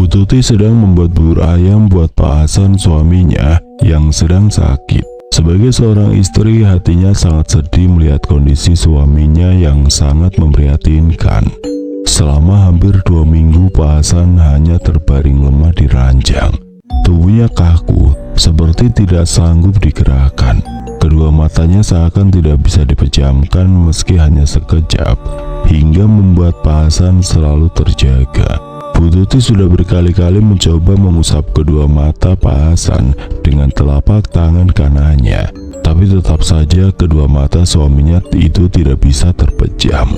Bu Tuti sedang membuat bubur ayam buat Pak Hasan suaminya yang sedang sakit. Sebagai seorang istri, hatinya sangat sedih melihat kondisi suaminya yang sangat memprihatinkan. Selama hampir 2 minggu, Pak Hasan hanya terbaring lemah di ranjang. Tubuhnya kaku, seperti tidak sanggup digerakkan. Kedua matanya seakan tidak bisa dipejamkan meski hanya sekejap, hingga membuat Pak Hasan selalu terjaga. Bu Tuti sudah berkali-kali mencoba mengusap kedua mata Pak Hasan dengan telapak tangan kanannya, tapi tetap saja kedua mata suaminya itu tidak bisa terpejam.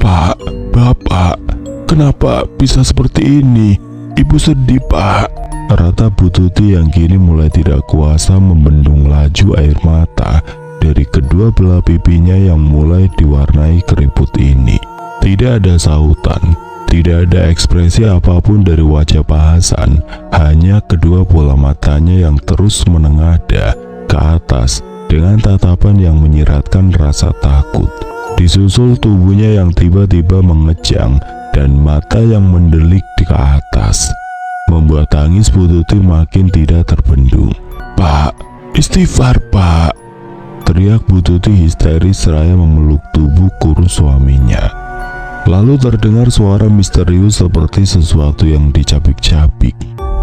"Pak, Bapak, kenapa bisa seperti ini? Ibu sedih, Pak," rata Bu Tuti yang kini mulai tidak kuasa membendung laju air mata dari kedua belah pipinya yang mulai diwarnai keriput ini. Tidak ada sautan, tidak ada ekspresi apapun dari wajah Pak Hasan, hanya kedua bola matanya yang terus menengadah ke atas dengan tatapan yang menyiratkan rasa takut. Disusul tubuhnya yang tiba-tiba mengejang dan mata yang mendelik ke atas, membuat tangis Bu Tuti makin tidak terbendung. "Pak, istighfar, Pak," teriak Bu Tuti histeris seraya memeluk tubuh kurus suaminya. Lalu terdengar suara misterius seperti sesuatu yang dicabik-cabik.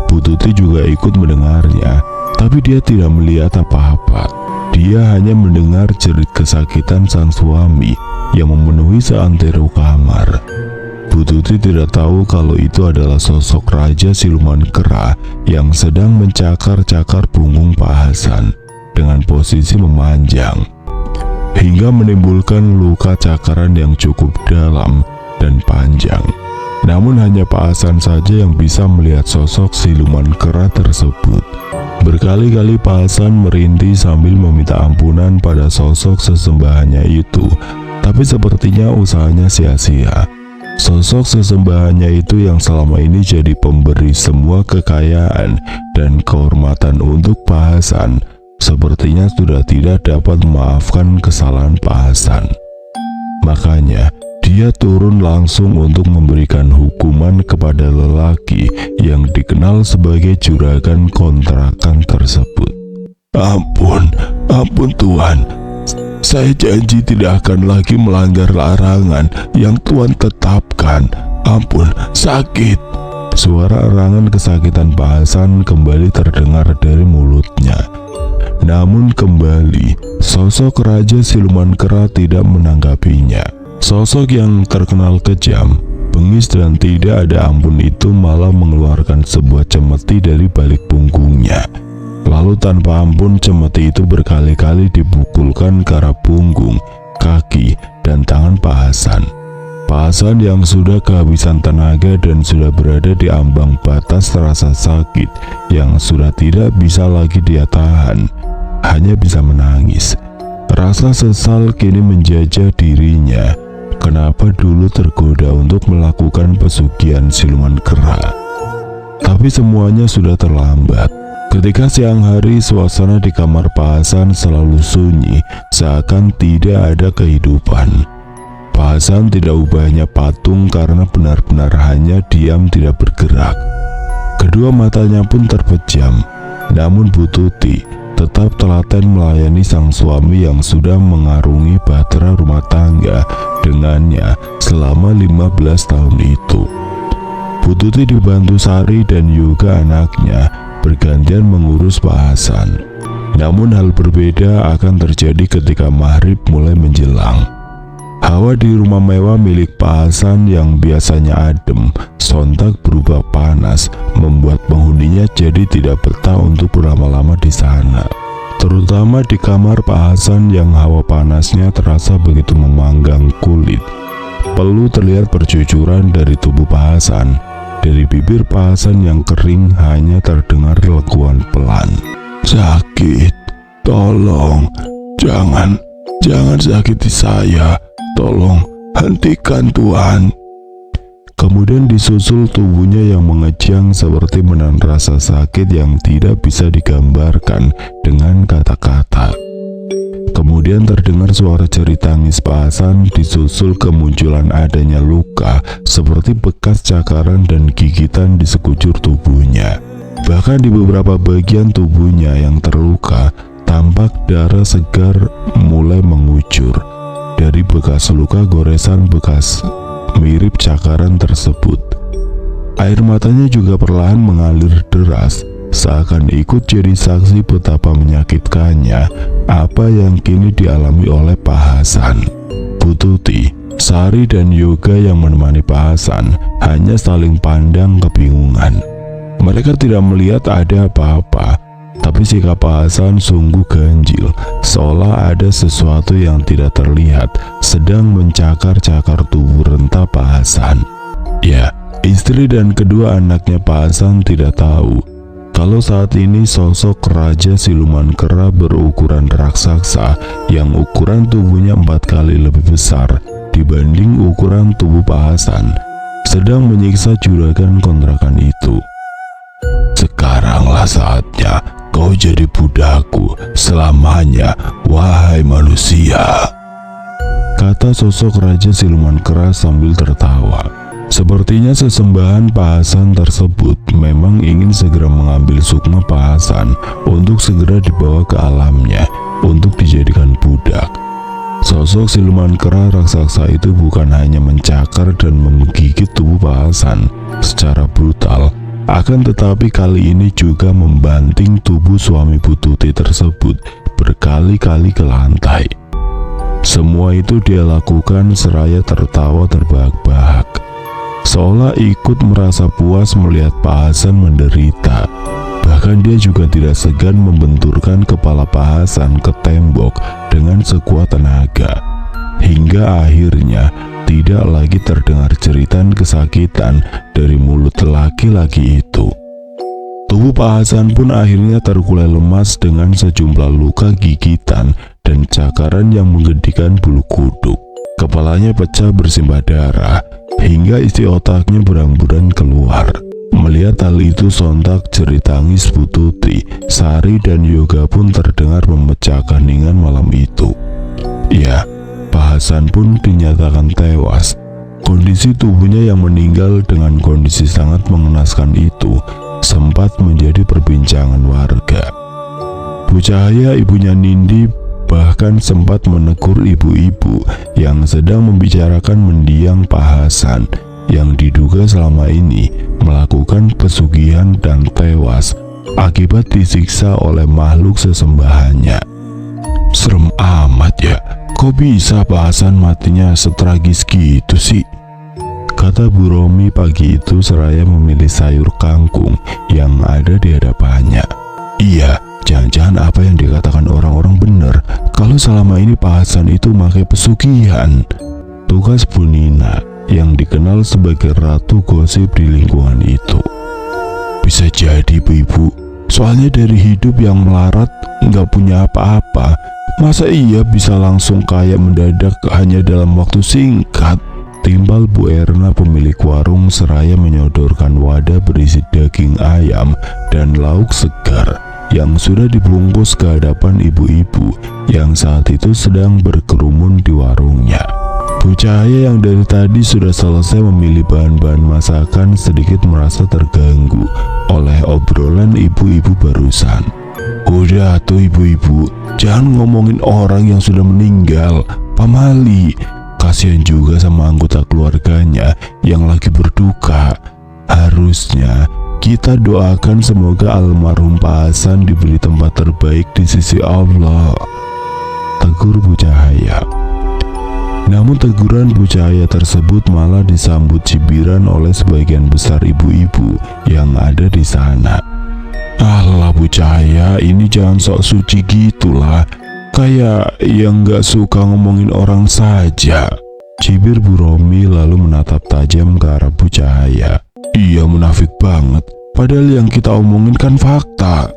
Bu Tuti juga ikut mendengarnya, tapi dia tidak melihat apa-apa. Dia hanya mendengar jerit kesakitan sang suami yang memenuhi seantero kamar. Bu Tuti tidak tahu kalau itu adalah sosok Raja Siluman Kera yang sedang mencakar-cakar punggung Pak Hasan dengan posisi memanjang, hingga menimbulkan luka cakaran yang cukup dalam dan panjang. Namun hanya Pak Hasan saja yang bisa melihat sosok siluman kera tersebut. Berkali-kali Pak Hasan merintih sambil meminta ampunan pada sosok sesembahannya itu, tapi sepertinya usahanya sia-sia. Sosok sesembahannya itu yang selama ini jadi pemberi semua kekayaan dan kehormatan untuk Pak Hasan, sepertinya sudah tidak dapat memaafkan kesalahan Pak Hasan. Makanya dia turun langsung untuk memberikan hukuman kepada lelaki yang dikenal sebagai juragan kontrakan tersebut. Ampun Tuhan, saya janji tidak akan lagi melanggar larangan yang Tuhan tetapkan. Ampun, sakit." Suara erangan kesakitan Pak Hasan kembali terdengar dari mulutnya. Namun kembali, sosok Raja Siluman Kera tidak menanggapinya. Sosok yang terkenal kejam, bengis dan tidak ada ampun itu malah mengeluarkan sebuah cemeti dari balik punggungnya. Lalu tanpa ampun cemeti itu berkali-kali dipukulkan ke arah punggung, kaki, dan tangan Pak Hasan. Pak Hasan yang sudah kehabisan tenaga dan sudah berada di ambang batas rasa sakit yang sudah tidak bisa lagi dia tahan, hanya bisa menangis. Rasa sesal kini menjajah dirinya. Kenapa dulu tergoda untuk melakukan pesugihan siluman kera? Tapi semuanya sudah terlambat. Ketika siang hari, suasana di kamar Pak Hasan selalu sunyi, seakan tidak ada kehidupan. Pak Hasan tidak ubahnya patung karena benar-benar hanya diam tidak bergerak. Kedua matanya pun terpejam. Namun Bu Tuti tetap telaten melayani sang suami yang sudah mengarungi bahtera rumah tangga dengannya selama 15 tahun itu. Bu Tuti dibantu Sari dan juga anaknya bergantian mengurus Pak Hasan. Namun hal berbeda akan terjadi ketika maghrib mulai menjelang. Hawa di rumah mewah milik Pak Hasan yang biasanya adem sontak berubah panas, membuat penghuninya jadi tidak betah untuk berlama-lama di sana. Terutama di kamar Pak Hasan yang hawa panasnya terasa begitu memanggang kulit. Perlu terlihat bercucuran dari tubuh Pak Hasan. Dari bibir Pak Hasan yang kering hanya terdengar lekuan pelan. "Sakit, tolong, jangan sakiti saya. Tolong, hentikan Tuhan." Kemudian disusul tubuhnya yang mengejang seperti menahan rasa sakit yang tidak bisa digambarkan dengan kata-kata. Kemudian terdengar suara jerit tangis Pak Hasan disusul kemunculan adanya luka seperti bekas cakaran dan gigitan di sekujur tubuhnya. Bahkan di beberapa bagian tubuhnya yang terluka, tampak darah segar mulai mengucur dari bekas luka goresan bekas mirip cakaran tersebut. Air matanya juga perlahan mengalir deras, seakan ikut jadi saksi betapa menyakitkannya apa yang kini dialami oleh Pak Hasan. Bu Tuti, Sari dan Yoga yang menemani Pak Hasan hanya saling pandang kebingungan. Mereka tidak melihat ada apa-apa, tapi sikap Pak Hasan sungguh ganjil, seolah ada sesuatu yang tidak terlihat sedang mencakar-cakar tubuh renta Pak Hasan. Ya, istri dan kedua anaknya Pak Hasan tidak tahu kalau saat ini sosok Raja Siluman Kera berukuran raksasa yang ukuran tubuhnya 4 kali lebih besar dibanding ukuran tubuh Pak Hasan sedang menyiksa juragan kontrakan itu. Sekaranglah saatnya kau jadi budakku selamanya, wahai manusia, kata sosok Raja Siluman Kera sambil tertawa. Sepertinya sesembahan Pak Hasan tersebut memang ingin segera mengambil sukma Pak Hasan untuk segera dibawa ke alamnya untuk dijadikan budak. Sosok siluman kera raksasa itu bukan hanya mencakar dan menggigit tubuh Pak Hasan secara brutal, akan tetapi kali ini juga membanting tubuh suami Bu Tuti tersebut berkali-kali ke lantai. Semua itu dia lakukan seraya tertawa terbahak-bahak, seolah ikut merasa puas melihat Pak Hasan menderita. Bahkan dia juga tidak segan membenturkan kepala Pak Hasan ke tembok dengan sekuat tenaga, hingga akhirnya tidak lagi terdengar jeritan kesakitan dari mulut laki-laki itu. Tubuh Pak Hasan pun akhirnya terkulai lemas dengan sejumlah luka gigitan dan cakaran yang menggedikan bulu kuduk. Kepalanya pecah bersimbah darah, hingga isi otaknya berang-berang keluar. Melihat hal itu, sontak jerit tangis Bu Tuti, Sari dan Yoga pun terdengar memecah keheningan malam itu. Ya, Pak Hasan pun dinyatakan tewas. Kondisi tubuhnya yang meninggal dengan kondisi sangat mengenaskan itu sempat menjadi perbincangan warga. Bu Cahaya, ibunya Nindi, bahkan sempat menegur ibu-ibu yang sedang membicarakan mendiang Pak Hasan yang diduga selama ini melakukan pesugihan dan tewas akibat disiksa oleh makhluk sesembahannya. Serem amat ya, kok bisa Pak Hasan matinya setragis gitu sih? Kata Bu Romi pagi itu seraya memilih sayur kangkung yang ada di hadapannya. Iya, jangan-jangan apa yang dikatakan orang-orang benar kalau selama ini Pak Hasan itu pakai pesugihan. Tugas Bu Nina yang dikenal sebagai ratu gosip di lingkungan itu. Bisa jadi Bu-ibu, soalnya dari hidup yang melarat nggak punya apa-apa, masa iya bisa langsung kaya mendadak hanya dalam waktu singkat? Timbal Bu Erna pemilik warung seraya menyodorkan wadah berisi daging ayam dan lauk segar yang sudah dibungkus ke hadapan ibu-ibu yang saat itu sedang berkerumun di warungnya. Bu Cahaya yang dari tadi sudah selesai memilih bahan-bahan masakan sedikit merasa terganggu oleh obrolan ibu-ibu barusan. Udah tuh ibu-ibu, jangan ngomongin orang yang sudah meninggal, pamali. Kasihan juga sama anggota keluarganya yang lagi berduka. Harusnya kita doakan semoga almarhum Pak Hasan diberi tempat terbaik di sisi Allah, tegur Bu Cahaya. Namun teguran Bu Cahaya tersebut malah disambut cibiran oleh sebagian besar ibu-ibu yang ada di sana. Alah Bu Cahaya, ini jangan sok suci gitulah, kayak yang gak suka ngomongin orang saja, cibir Bu Romi lalu menatap tajam ke arah Bu Cahaya. Iya, munafik banget, padahal yang kita omongin kan fakta,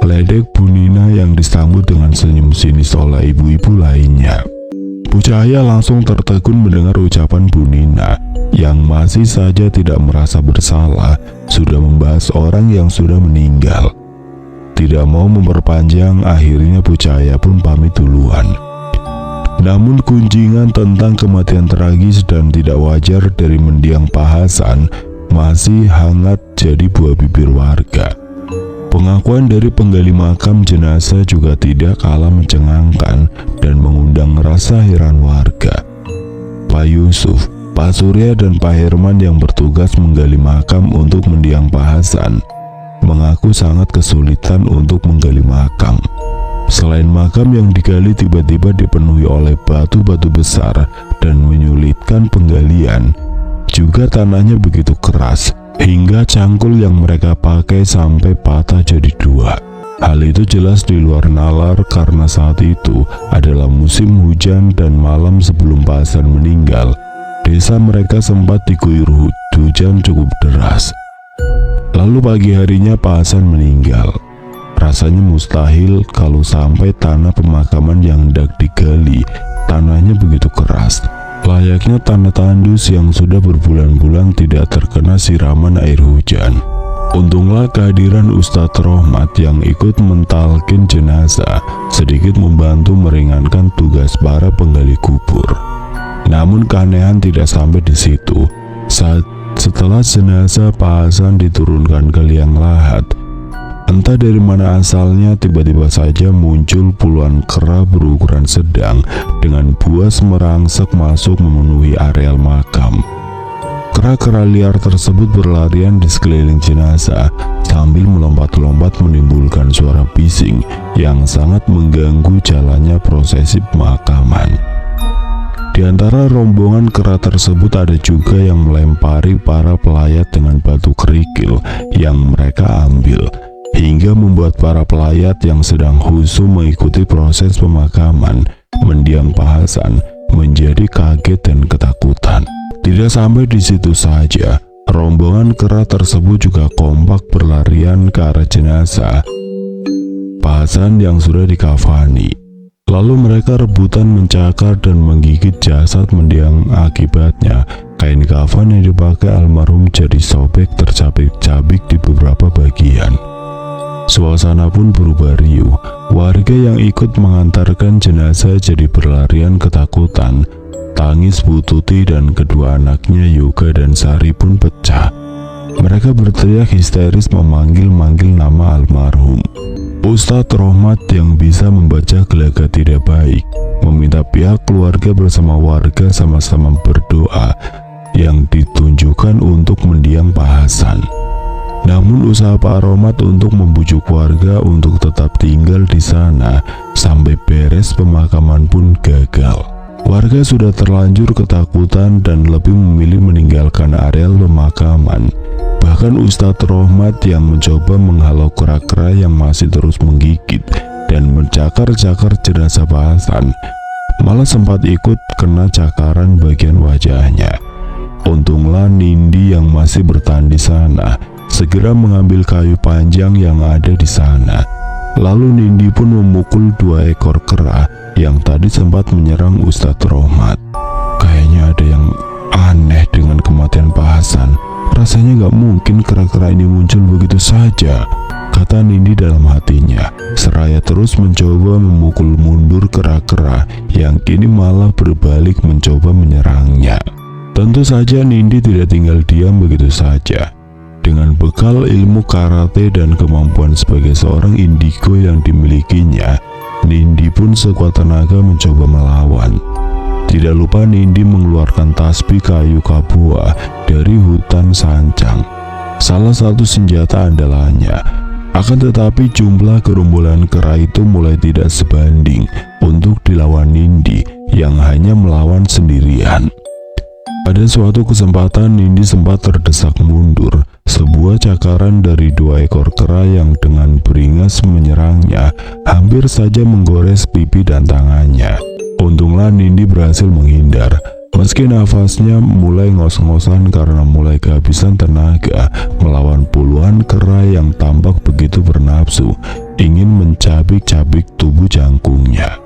ledek Bu Nina yang disambut dengan senyum sinis oleh ibu-ibu lainnya. Bu Cahaya langsung tertegun mendengar ucapan Bu Nina yang masih saja tidak merasa bersalah sudah membahas orang yang sudah meninggal. tidak mau memperpanjang, akhirnya Pucaya pun pamit duluan. Namun kunjingan tentang kematian tragis dan tidak wajar dari mendiang Pak Hasan masih hangat jadi buah bibir warga. Pengakuan dari penggali makam jenazah juga tidak kalah mencengangkan dan mengundang rasa heran warga. Pak Yusuf, Pak Surya dan Pak Herman yang bertugas menggali makam untuk mendiang Pak Hasan mengaku sangat kesulitan untuk menggali makam. Selain makam yang digali tiba-tiba dipenuhi oleh batu-batu besar dan menyulitkan penggalian, juga tanahnya begitu keras hingga cangkul yang mereka pakai sampai patah jadi dua. Hal itu jelas di luar nalar karena saat itu adalah musim hujan dan malam sebelum Pak Hasan meninggal, desa mereka sempat diguyur hujan cukup deras. Lalu pagi harinya Pak Hasan meninggal. Rasanya mustahil kalau sampai tanah pemakaman yang hendak digali, tanahnya begitu keras. Layaknya tanah tandus yang sudah berbulan-bulan tidak terkena siraman air hujan. Untunglah kehadiran Ustadz Rohmat yang ikut mentalkin jenazah sedikit membantu meringankan tugas para penggali kubur. Namun keanehan tidak sampai di situ. Setelah jenazah Pak Hasan diturunkan ke liang lahat, entah dari mana asalnya tiba-tiba saja muncul puluhan kera berukuran sedang dengan buas merangsek masuk memenuhi areal makam. Kera-kera liar tersebut berlarian di sekeliling jenazah sambil melompat-lompat menimbulkan suara bising yang sangat mengganggu jalannya prosesi pemakaman. Di antara rombongan kera tersebut ada juga yang melempari para pelayat dengan batu kerikil yang mereka ambil, hingga membuat para pelayat yang sedang khusyuk mengikuti proses pemakaman mendiang Pak Hasan menjadi kaget dan ketakutan. Tidak sampai di situ saja, rombongan kera tersebut juga kompak berlarian ke arah jenazah Pak Hasan yang sudah dikafani. Lalu mereka rebutan mencakar dan menggigit jasad mendiang. Akibatnya kain kafan yang dipakai almarhum jadi sobek tercabik-cabik di beberapa bagian. Suasana pun berubah riuh. Warga yang ikut mengantarkan jenazah jadi berlarian ketakutan. Tangis Bu Tuti dan kedua anaknya Yoga dan Sari pun pecah. Mereka berteriak histeris memanggil-manggil nama almarhum. Ustadz Rohmat yang bisa membaca gelagat tidak baik meminta pihak keluarga bersama warga sama-sama berdoa yang ditunjukkan untuk mendiang Pak Hasan. Namun usaha Pak Rohmat untuk membujuk warga untuk tetap tinggal di sana sampai beres pemakaman pun gagal. Warga sudah terlanjur ketakutan dan lebih memilih meninggalkan areal pemakaman. Bahkan Ustadz Rohmat yang mencoba menghalau kera-kera yang masih terus menggigit dan mencakar-cakar jenazah Pak Hasan malah sempat ikut kena cakaran bagian wajahnya. Untunglah Nindi yang masih bertahan di sana segera mengambil kayu panjang yang ada di sana. Lalu Nindi pun memukul 2 ekor kera yang tadi sempat menyerang Ustadz Rohmat. Kayaknya ada yang aneh dengan kematian Pak Hasan. Rasanya gak mungkin kera-kera ini muncul begitu saja, kata Nindi dalam hatinya, seraya terus mencoba memukul mundur kera-kera yang kini malah berbalik mencoba menyerangnya. Tentu saja Nindi tidak tinggal diam begitu saja. Dengan bekal ilmu karate dan kemampuan sebagai seorang indigo yang dimilikinya, Nindi pun sekuat tenaga mencoba melawan. Tidak lupa Nindi mengeluarkan tasbih kayu kapua dari hutan sancang, salah satu senjata andalannya. Akan tetapi jumlah gerombolan kera itu mulai tidak sebanding untuk dilawan Nindi yang hanya melawan sendirian. Pada suatu kesempatan Nindi sempat terdesak mundur. Sebuah cakaran dari 2 ekor kera yang dengan beringas menyerangnya hampir saja menggores pipi dan tangannya. Untunglah Nindi berhasil menghindar. Meski nafasnya mulai ngos-ngosan karena mulai kehabisan tenaga melawan puluhan kera yang tampak begitu bernafsu ingin mencabik-cabik tubuh jangkungnya.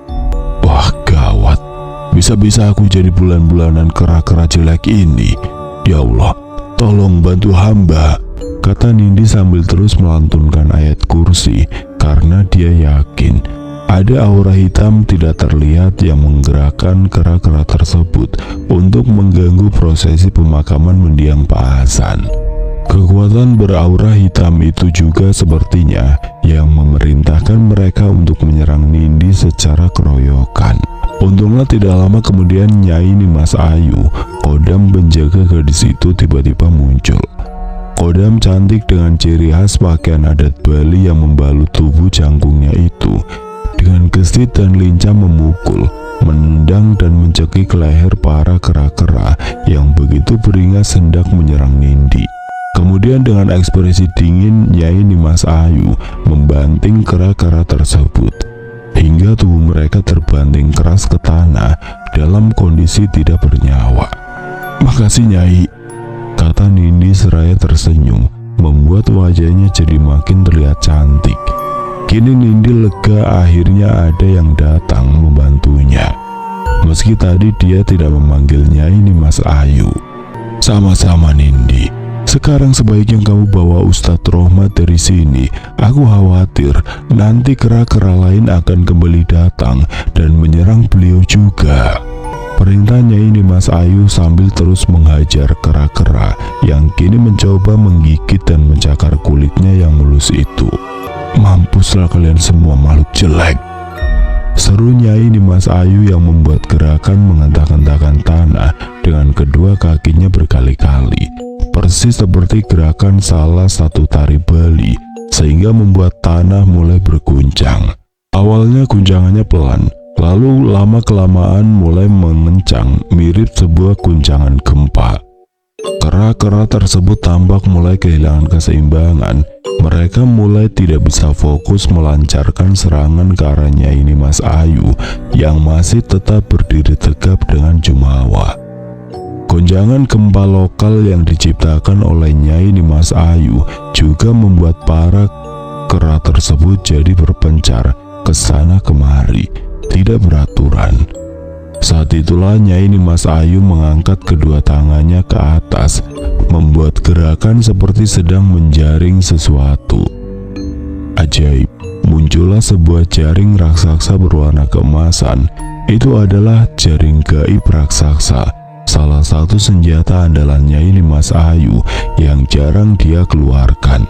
Wah gawat, bisa-bisa aku jadi bulan-bulanan kera-kera jelek ini. Ya Allah, tolong bantu hamba, kata Nindi sambil terus melantunkan ayat kursi karena dia yakin ada aura hitam tidak terlihat yang menggerakkan kera-kera tersebut untuk mengganggu prosesi pemakaman mendiang Pak Hasan. Kekuatan beraura hitam itu juga sepertinya yang memerintahkan mereka untuk menyerang Nindi secara keroyokan. Untungnya tidak lama kemudian Nyai Nimas Ayu, kodam penjaga gadis itu, tiba-tiba muncul. Kodam cantik dengan ciri khas pakaian adat Bali yang membalut tubuh cangkungnya itu. Dengan gesit dan lincah memukul, menendang dan mencekik leher para kera-kera yang begitu beringas hendak menyerang Nindi. Kemudian dengan ekspresi dingin, Nyai Nimas Ayu membanting kera-kera tersebut hingga tubuh mereka terbanting keras ke tanah dalam kondisi tidak bernyawa. "Makasih Nyai," kata Nindi seraya tersenyum, membuat wajahnya jadi makin terlihat cantik. Kini Nindi lega akhirnya ada yang datang membantunya. Meski tadi dia tidak memanggil Nyai Nimas Ayu. "Sama-sama Nindi. Sekarang sebaiknya kamu bawa Ustadz Rohmat dari sini. Aku khawatir nanti kera-kera lain akan kembali datang dan menyerang beliau juga," perintah Nyai Nimas Ayu sambil terus menghajar kera-kera yang kini mencoba menggigit dan mencakar kulitnya yang mulus itu. "Mampuslah kalian semua makhluk jelek," seru Nyai Nimas Ayu yang membuat gerakan menghentak-hentakan tanah dengan kedua kakinya berkali-kali, persis seperti gerakan salah satu tari Bali, sehingga membuat tanah mulai berguncang. Awalnya guncangannya pelan, lalu lama-kelamaan mulai mengencang mirip sebuah guncangan gempa. Kera-kera tersebut tampak mulai kehilangan keseimbangan. Mereka mulai tidak bisa fokus melancarkan serangan ke arah Nyai Nimas Ayu yang masih tetap berdiri tegap dengan jumawa. Gonjangan gempa lokal yang diciptakan oleh Nyai Nimas Ayu juga membuat para kera tersebut jadi berpencar ke sana kemari, tidak beraturan. Saat itulah Nyai Nimas Ayu mengangkat kedua tangannya ke atas, membuat gerakan seperti sedang menjaring sesuatu. Ajaib, muncullah sebuah jaring raksasa berwarna keemasan. Itu adalah jaring gaib raksasa, salah satu senjata andalan Nyai Nimas Ayu yang jarang dia keluarkan.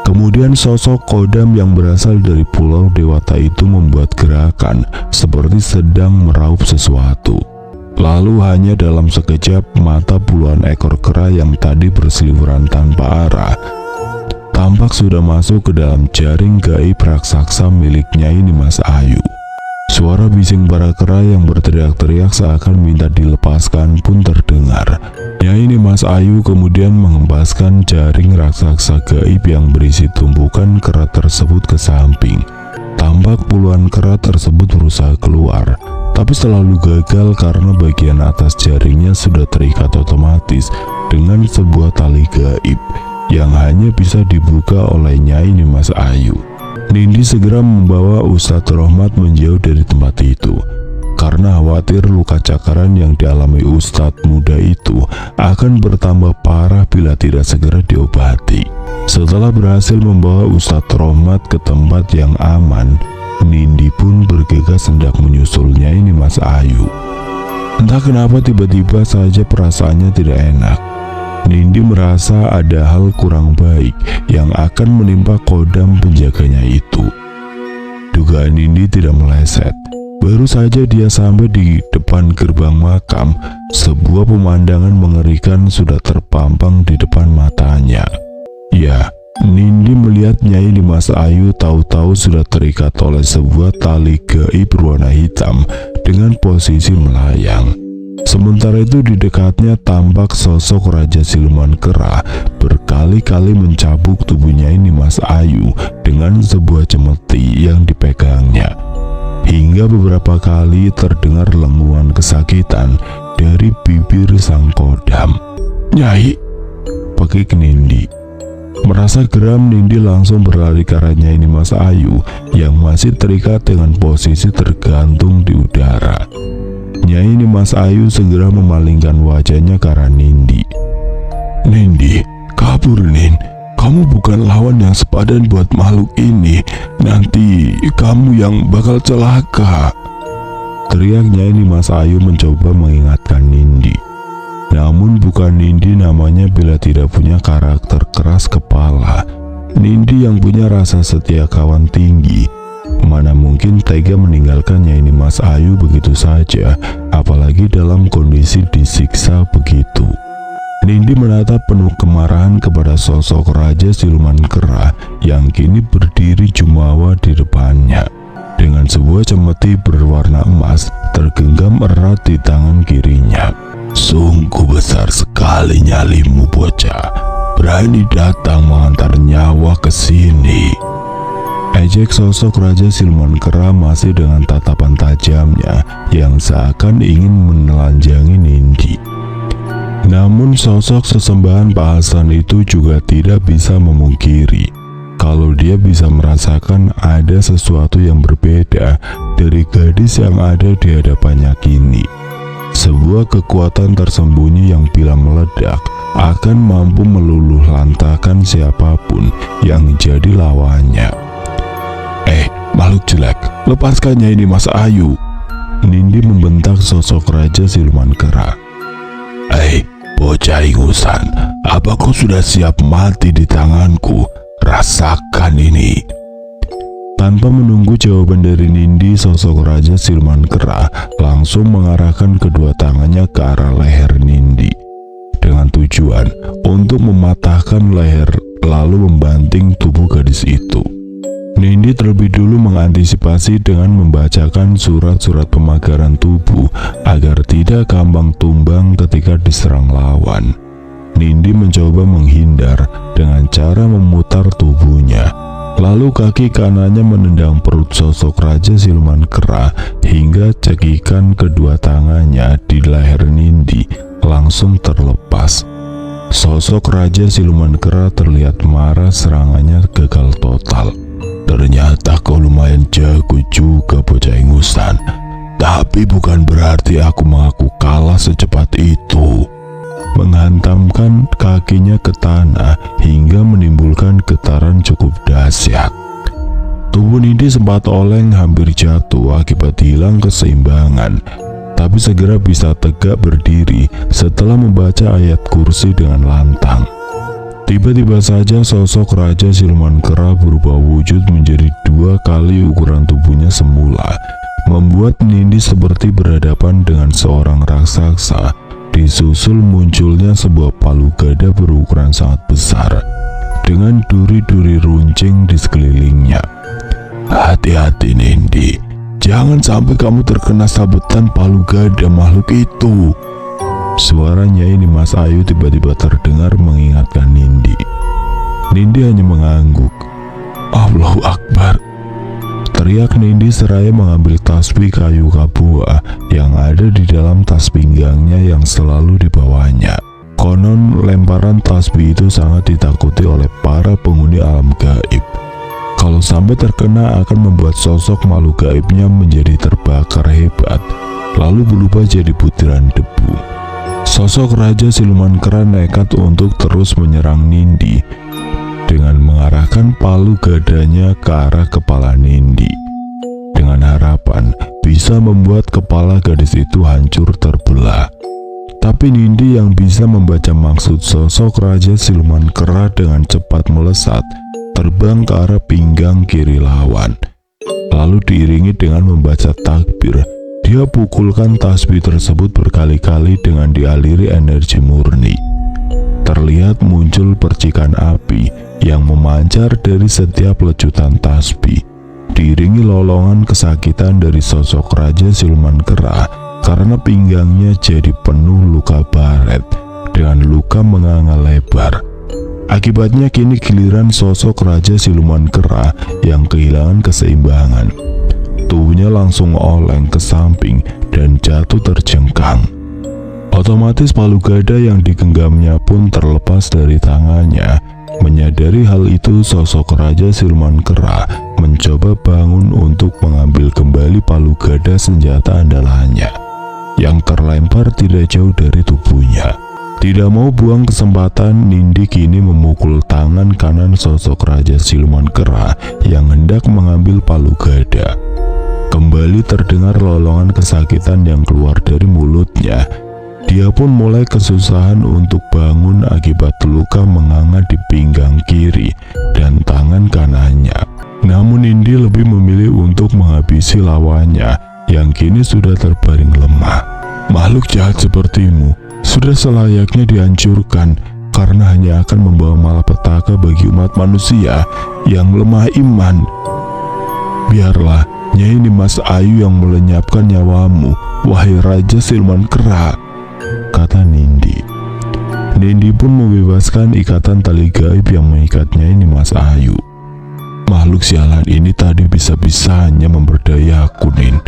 Kemudian sosok kodam yang berasal dari Pulau Dewata itu membuat gerakan seperti sedang meraup sesuatu. Lalu hanya dalam sekejap mata puluhan ekor kera yang tadi berseliweran tanpa arah tampak sudah masuk ke dalam jaring gaib raksasa milik Nyai Nimas Ayu. Suara bising para kera yang berteriak-teriak seakan minta dilepaskan pun terdengar. Nyai Nimas Ayu kemudian mengempaskan jaring raksasa gaib yang berisi tumpukan kera tersebut ke samping. Tampak puluhan kera tersebut berusaha keluar, tapi selalu gagal karena bagian atas jaringnya sudah terikat otomatis dengan sebuah tali gaib yang hanya bisa dibuka oleh Nyai Nimas Ayu. Nindi segera membawa Ustadz Rohmat menjauh dari tempat itu karena khawatir luka cakaran yang dialami Ustadz muda itu akan bertambah parah bila tidak segera diobati. Setelah berhasil membawa Ustadz Rohmat ke tempat yang aman, Nindi pun bergegas hendak menyusulnya ini Mas Ayu. Entah kenapa tiba-tiba saja perasaannya tidak enak. Nindi merasa ada hal kurang baik yang akan menimpa kodam penjaganya itu. Dugaan Nindi tidak meleset. Baru saja dia sampai di depan gerbang makam, sebuah pemandangan mengerikan sudah terpampang di depan matanya. Ya, Nindi melihat Nyai Nimas Ayu tahu-tahu sudah terikat oleh sebuah tali gaib berwarna hitam dengan posisi melayang. Sementara itu di dekatnya tampak sosok Raja Siluman Kera berkali-kali mencabuk tubuh Nyai Nimas Ayu dengan sebuah cemeti yang dipegangnya. Hingga beberapa kali terdengar lenguan kesakitan dari bibir sang kodam. "Nyai!" pekik Nindi. Merasa geram, Nindi langsung berlari ke arah Nyai Nimas Ayu yang masih terikat dengan posisi tergantung di udara. Nyai Nimas Ayu segera memalingkan wajahnya ke arah Nindi. "Nindi, kabur Nin, Kamu bukan lawan yang sepadan buat makhluk ini. Nanti kamu yang bakal celaka. Teriaknya ini Mas Ayu mencoba mengingatkan Nindi. Namun bukan Nindi namanya bila tidak punya karakter keras kepala. Nindi yang punya rasa setia kawan tinggi. Mana mungkin tega meninggalkannya ini Mas Ayu begitu saja, apalagi dalam kondisi disiksa begitu. Nindi menatap penuh kemarahan kepada sosok Raja Siluman Kera yang kini berdiri jumawa di depannya. Dengan sebuah cemeti berwarna emas tergenggam erat di tangan kirinya. Sungguh besar sekali nyalimu bocah, berani datang mengantar nyawa ke sini. Ejek sosok Raja Siluman Kera masih dengan tatapan tajamnya yang seakan ingin menelanjangi Nindi. Namun sosok sesembahan Pak Hasan itu juga tidak bisa memungkiri kalau dia bisa merasakan ada sesuatu yang berbeda dari gadis yang ada di hadapannya kini. Sebuah kekuatan tersembunyi yang bila meledak akan mampu meluluh lantakan siapapun yang jadi lawannya. Makhluk jelek, lepaskannya ini Mas Ayu. Nindi membentak sosok Raja Siluman Kera. Bocah ingusan, apa kau sudah siap mati di tanganku? Rasakan ini. Tanpa menunggu jawaban dari Nindi, sosok Raja Siluman Kera langsung mengarahkan kedua tangannya ke arah leher Nindi dengan tujuan untuk mematahkan leher lalu membanting tubuh gadis itu. Nindi terlebih dulu mengantisipasi dengan membacakan surat-surat pemagaran tubuh agar tidak gampang tumbang ketika diserang lawan. Nindi mencoba menghindar dengan cara memutar tubuhnya. Lalu kaki kanannya menendang perut sosok Raja Siluman Kera hingga cekikan kedua tangannya di leher Nindi langsung terlepas. Sosok Raja Siluman Kera terlihat marah, serangannya gagal total. Ternyata kau lumayan jago juga bocah ingusan, tapi bukan berarti aku mengaku kalah secepat itu. Menghantamkan kakinya ke tanah hingga menimbulkan getaran cukup dahsyat. Tubuh Nindi sempat oleng hampir jatuh akibat hilang keseimbangan, tapi segera bisa tegak berdiri setelah membaca ayat kursi dengan lantang. Tiba-tiba saja sosok Raja Siluman Kera berubah wujud menjadi 2 kali ukuran tubuhnya semula, membuat Nindi seperti berhadapan dengan seorang raksasa. Disusul munculnya sebuah palu gada berukuran sangat besar dengan duri-duri runcing di sekelilingnya. Hati-hati Nindi, jangan sampai kamu terkena sabetan palu gada makhluk itu. Suaranya ini Mas Ayu tiba-tiba terdengar mengingatkan Nindi. Nindi hanya mengangguk. Allahu Akbar, teriak Nindi seraya mengambil tasbih kayu kabua yang ada di dalam tas pinggangnya yang selalu dibawanya. Konon lemparan tasbih itu sangat ditakuti oleh para penghuni alam gaib. Kalau sampai terkena akan membuat sosok makhluk gaibnya menjadi terbakar hebat, lalu berubah jadi butiran debu. Sosok Raja Siluman Kera nekat untuk terus menyerang Nindi dengan mengarahkan palu gadanya ke arah kepala Nindi dengan harapan bisa membuat kepala gadis itu hancur terbelah. Tapi Nindi yang bisa membaca maksud sosok Raja Siluman Kera dengan cepat melesat terbang ke arah pinggang kiri lawan. Lalu diiringi dengan membaca takbir, dia pukulkan tasbih tersebut berkali-kali dengan dialiri energi murni. Terlihat muncul percikan api yang memancar dari setiap lecutan tasbih, diiringi lolongan kesakitan dari sosok Raja Siluman Kera karena pinggangnya jadi penuh luka baret dengan luka menganga lebar. Akibatnya kini giliran sosok Raja Siluman Kera yang kehilangan keseimbangan. Tubuhnya langsung oleng ke samping dan jatuh terjengkang. Otomatis palu gada yang digenggamnya pun terlepas dari tangannya. Menyadari hal itu, sosok Raja Siluman Kera mencoba bangun untuk mengambil kembali palu gada senjata andalannya yang terlempar tidak jauh dari tubuhnya. Tidak mau buang kesempatan, Nindi kini memukul memukul tangan kanan sosok Raja Siluman Kera yang hendak mengambil palu gada. Kembali terdengar lolongan kesakitan yang keluar dari mulutnya. Dia pun mulai kesusahan untuk bangun akibat luka menganga di pinggang kiri dan tangan kanannya. Namun Nindi lebih memilih untuk menghabisi lawannya yang kini sudah terbaring lemah. Makhluk jahat sepertimu sudah selayaknya dihancurkan, karena hanya akan membawa malapetaka bagi umat manusia yang lemah iman. Biarlah Nyai Nimas Ayu yang melenyapkan nyawamu, wahai Raja Siluman Kera, kata Nindi. Nindi pun membebaskan ikatan tali gaib yang mengikat Nyai Nimas Ayu. Makhluk sialan ini tadi bisa-bisanya memperdaya aku, Nin.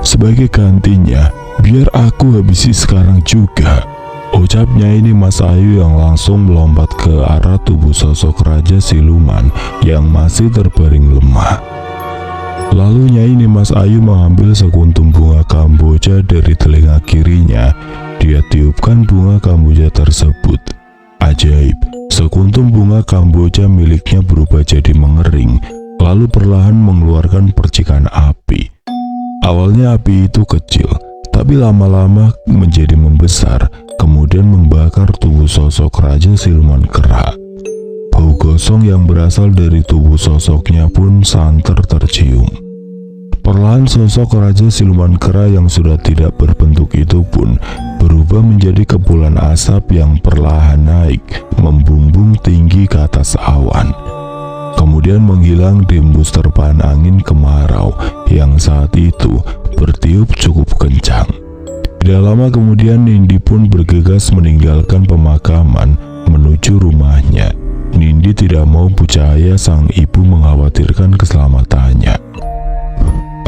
Sebagai gantinya, biar aku habisi sekarang juga, ucap Nyai Nimas Ayu yang langsung melompat ke arah tubuh sosok Raja Siluman yang masih terbaring lemah. Lalu Nyai Nimas Ayu mengambil sekuntum bunga kamboja dari telinga kirinya. Dia tiupkan bunga kamboja tersebut. Ajaib, sekuntum bunga kamboja miliknya berubah jadi mengering, lalu perlahan mengeluarkan percikan api. Awalnya api itu kecil, tapi lama-lama menjadi membesar, kemudian membakar tubuh sosok Raja Siluman Kera. Bau gosong yang berasal dari tubuh sosoknya pun santer tercium. Perlahan sosok Raja Siluman Kera yang sudah tidak berbentuk itu pun berubah menjadi kepulan asap yang perlahan naik, membumbung tinggi ke atas awan. Kemudian menghilang di hembus terpaan angin kemarau yang saat itu bertiup cukup kencang. Tidak lama kemudian Nindi pun bergegas meninggalkan pemakaman menuju rumahnya. Nindi tidak mau Bu Cahaya sang ibu mengkhawatirkan keselamatannya.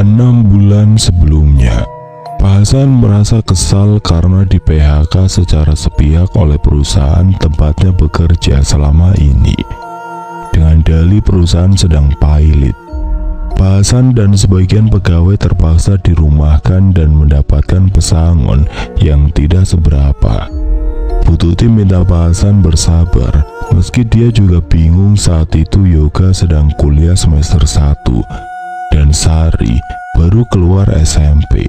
6 bulan sebelumnya, Pak Hasan merasa kesal karena di PHK secara sepihak oleh perusahaan tempatnya bekerja selama ini. Dengan dalih perusahaan sedang pilot, Pak Hasan dan sebagian pegawai terpaksa dirumahkan dan mendapatkan pesangon yang tidak seberapa. Bu Tuti minta Pak Hasan bersabar, meski dia juga bingung saat itu Yoga sedang kuliah semester 1 dan Sari baru keluar SMP.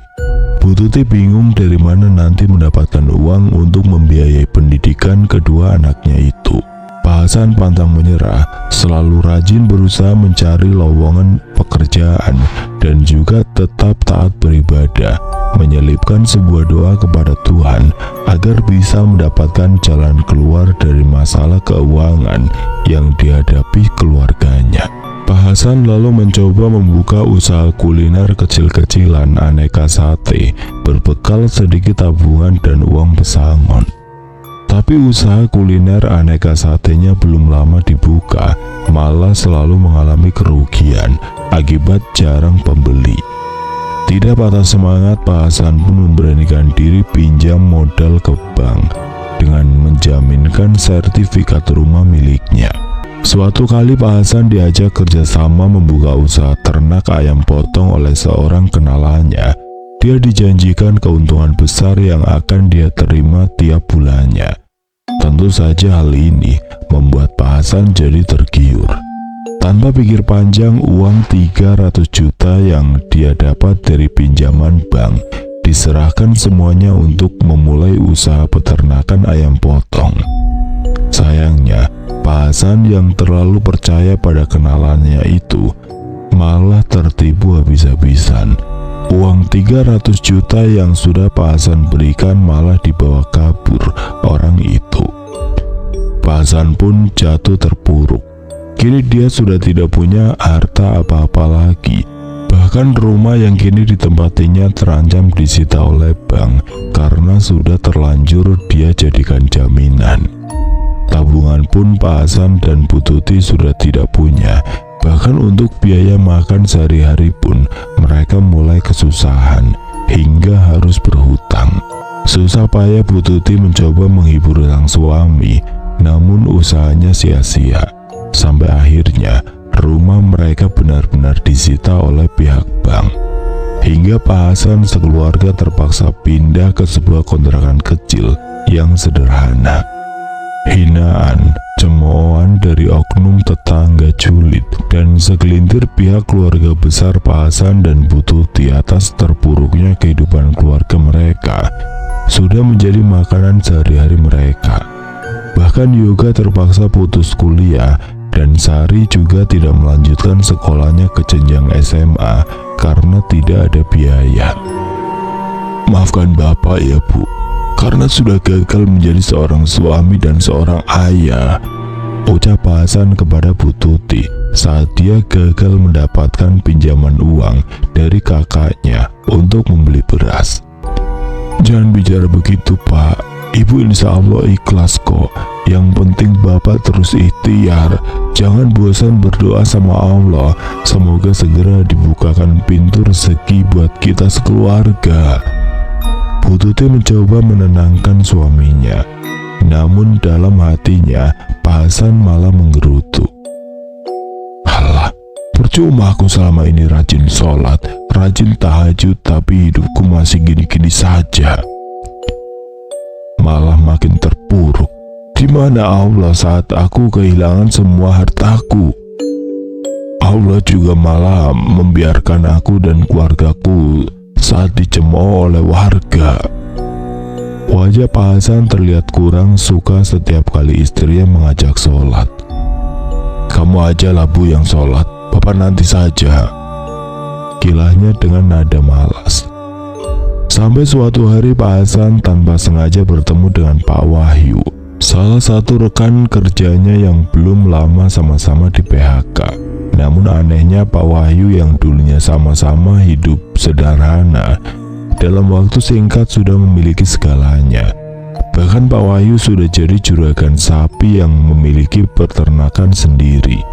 Bu Tuti bingung dari mana nanti mendapatkan uang untuk membiayai pendidikan kedua anaknya itu. Pak Hasan pantang menyerah, selalu rajin berusaha mencari lowongan pekerjaan dan juga tetap taat beribadah, menyelipkan sebuah doa kepada Tuhan agar bisa mendapatkan jalan keluar dari masalah keuangan yang dihadapi keluarganya. Pak Hasan lalu mencoba membuka usaha kuliner kecil-kecilan aneka sate, berbekal sedikit tabungan dan uang pesangon. Tapi usaha kuliner aneka satenya belum lama dibuka, malah selalu mengalami kerugian akibat jarang pembeli. Tidak patah semangat, Pak Hasan pun memberanikan diri pinjam modal ke bank dengan menjaminkan sertifikat rumah miliknya. Suatu kali Pak Hasan diajak kerjasama membuka usaha ternak ayam potong oleh seorang kenalannya. Dia dijanjikan keuntungan besar yang akan dia terima tiap bulannya. Tentu saja hal ini membuat Pak Hasan jadi tergiur. Tanpa pikir panjang, uang 300 juta yang dia dapat dari pinjaman bank diserahkan semuanya untuk memulai usaha peternakan ayam potong. Sayangnya, Pak Hasan yang terlalu percaya pada kenalannya itu malah tertipu habis-habisan. Uang 300 juta yang sudah Pak Hasan berikan malah dibawa kabur orang itu. Pak Hasan pun jatuh terpuruk. Kini dia sudah tidak punya harta apa-apa lagi. Bahkan rumah yang kini ditempatinya terancam disita oleh bank karena sudah terlanjur dia jadikan jaminan. Tabungan pun Pak Hasan dan Bu Tuti sudah tidak punya. Bahkan untuk biaya makan sehari-hari pun mereka mulai kesusahan hingga harus berhutang. Susah payah Bu Tuti mencoba menghibur sang suami, namun usahanya sia-sia. Sampai akhirnya rumah mereka benar-benar disita oleh pihak bank. Hingga Pak Hasan sekeluarga terpaksa pindah ke sebuah kontrakan kecil yang sederhana. Hinaan, cemooh, dari oknum tetangga julid dan segelintir pihak keluarga besar Pak Hasan dan Bu Tuti atas terpuruknya kehidupan keluarga mereka sudah menjadi makanan sehari-hari mereka. Bahkan Yoga terpaksa putus kuliah dan Sari juga tidak melanjutkan sekolahnya ke jenjang SMA karena tidak ada biaya. Maafkan Bapak ya Bu, karena sudah gagal menjadi seorang suami dan seorang ayah, ucap Pak Hasan kepada Bu Tuti saat dia gagal mendapatkan pinjaman uang dari kakaknya untuk membeli beras. Jangan bicara begitu Pak, Ibu insya Allah ikhlas kok. Yang penting Bapak terus ikhtiar, jangan bosan berdoa sama Allah. Semoga segera dibukakan pintu rezeki buat kita sekeluarga. Bu Tuti mencoba menenangkan suaminya, namun dalam hatinya Pak Hasan malah menggerutu. Halah, percuma aku selama ini rajin sholat, rajin tahajud, tapi hidupku masih gini-gini saja. Malah makin terpuruk. Di mana Allah saat aku kehilangan semua hartaku? Allah juga malah membiarkan aku dan keluargaku saat dicemooh oleh warga. Wajah Pak Hasan terlihat kurang suka setiap kali istrinya mengajak sholat. Kamu aja lah Bu yang sholat, Bapak nanti saja, kilahnya dengan nada malas. Sampai suatu hari Pak Hasan tanpa sengaja bertemu dengan Pak Wahyu, salah satu rekan kerjanya yang belum lama sama-sama di PHK. Namun anehnya Pak Wahyu yang dulunya sama-sama hidup sederhana, dalam waktu singkat sudah memiliki segalanya. Bahkan Pak Wahyu sudah jadi juragan sapi yang memiliki peternakan sendiri.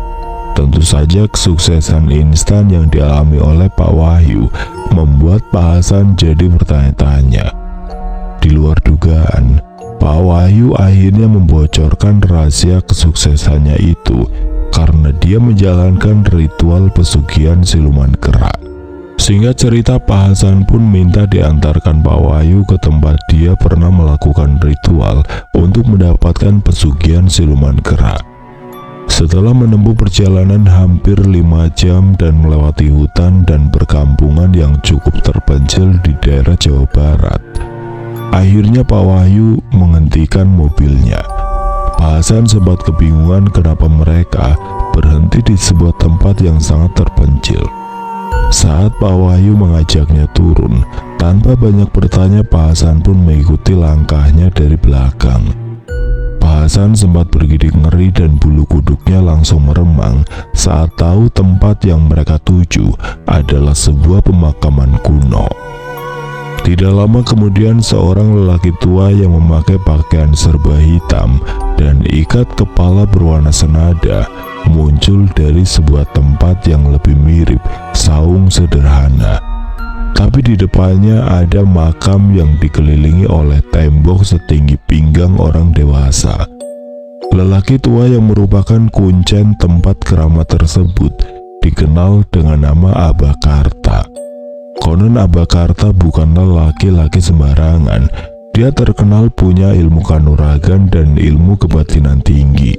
Tentu saja kesuksesan instan yang dialami oleh Pak Wahyu membuat Pak Hasan jadi bertanya-tanya. Di luar dugaan, Pak Wahyu akhirnya membocorkan rahasia kesuksesannya itu karena dia menjalankan ritual pesugihan siluman kera. Singkat cerita, Pak Hasan pun minta diantarkan Pak Wahyu ke tempat dia pernah melakukan ritual untuk mendapatkan pesugihan siluman kera. Setelah menempuh perjalanan hampir 5 jam dan melewati hutan dan perkampungan yang cukup terpencil di daerah Jawa Barat, akhirnya Pak Wahyu menghentikan mobilnya. Pak Hasan sempat kebingungan kenapa mereka berhenti di sebuah tempat yang sangat terpencil. Saat Pak Wahyu mengajaknya turun, tanpa banyak bertanya Pak Hasan pun mengikuti langkahnya dari belakang. Pak Hasan sempat bergidik ngeri dan bulu kuduknya langsung meremang saat tahu tempat yang mereka tuju adalah sebuah pemakaman kuno. Tidak lama kemudian seorang lelaki tua yang memakai pakaian serba hitam dan ikat kepala berwarna senada muncul dari sebuah tempat yang lebih mirip saung sederhana. Tapi di depannya ada makam yang dikelilingi oleh tembok setinggi pinggang orang dewasa. Lelaki tua yang merupakan kuncen tempat keramat tersebut dikenal dengan nama Abah Karta. Konon Abah Karta bukanlah laki-laki sembarangan. Dia terkenal punya ilmu kanuragan dan ilmu kebatinan tinggi.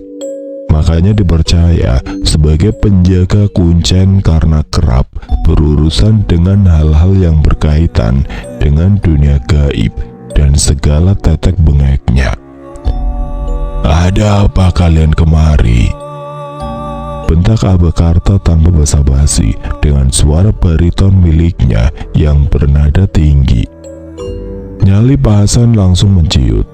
Makanya dipercaya sebagai penjaga kuncen karena kerap berurusan dengan hal-hal yang berkaitan dengan dunia gaib dan segala tetek bengeknya. Ada apa kalian kemari? Bentak Abah Karta tanpa basa-basi dengan suara bariton miliknya yang bernada tinggi. Nyali Pak Hasan langsung menciut,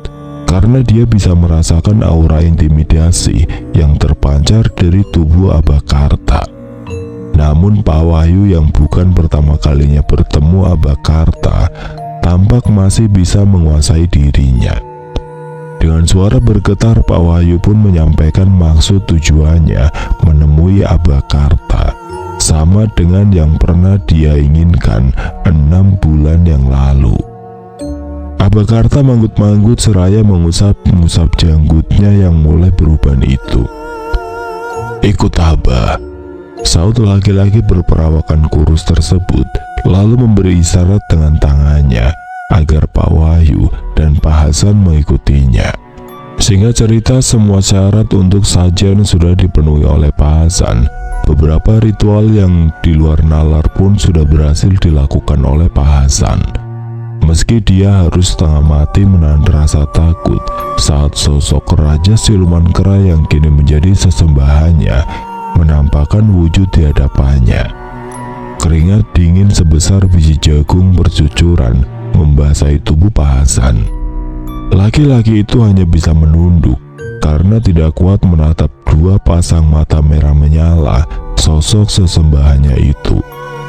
karena dia bisa merasakan aura intimidasi yang terpancar dari tubuh Abah Karta. Namun Pak Wahyu yang bukan pertama kalinya bertemu Abah Karta tampak masih bisa menguasai dirinya. Dengan suara bergetar, Pak Wahyu pun menyampaikan maksud tujuannya menemui Abah Karta, sama dengan yang pernah dia inginkan 6 bulan yang lalu. Abah Karta manggut-manggut seraya mengusap-ngusap janggutnya yang mulai beruban itu. Ikut Abah, saut laki-laki berperawakan kurus tersebut, lalu memberi isyarat dengan tangannya agar Pak Wahyu dan Pak Hasan mengikutinya. Singkat cerita, semua syarat untuk sajian sudah dipenuhi oleh Pak Hasan. Beberapa ritual yang di luar nalar pun sudah berhasil dilakukan oleh Pak Hasan. Meski dia harus setengah mati menahan rasa takut saat sosok Raja Siluman Kera yang kini menjadi sesembahannya menampakkan wujud di hadapannya. Keringat dingin sebesar biji jagung bercucuran membasahi tubuh Pak Hasan. Laki-laki itu hanya bisa menunduk karena tidak kuat menatap dua pasang mata merah menyala sosok sesembahannya itu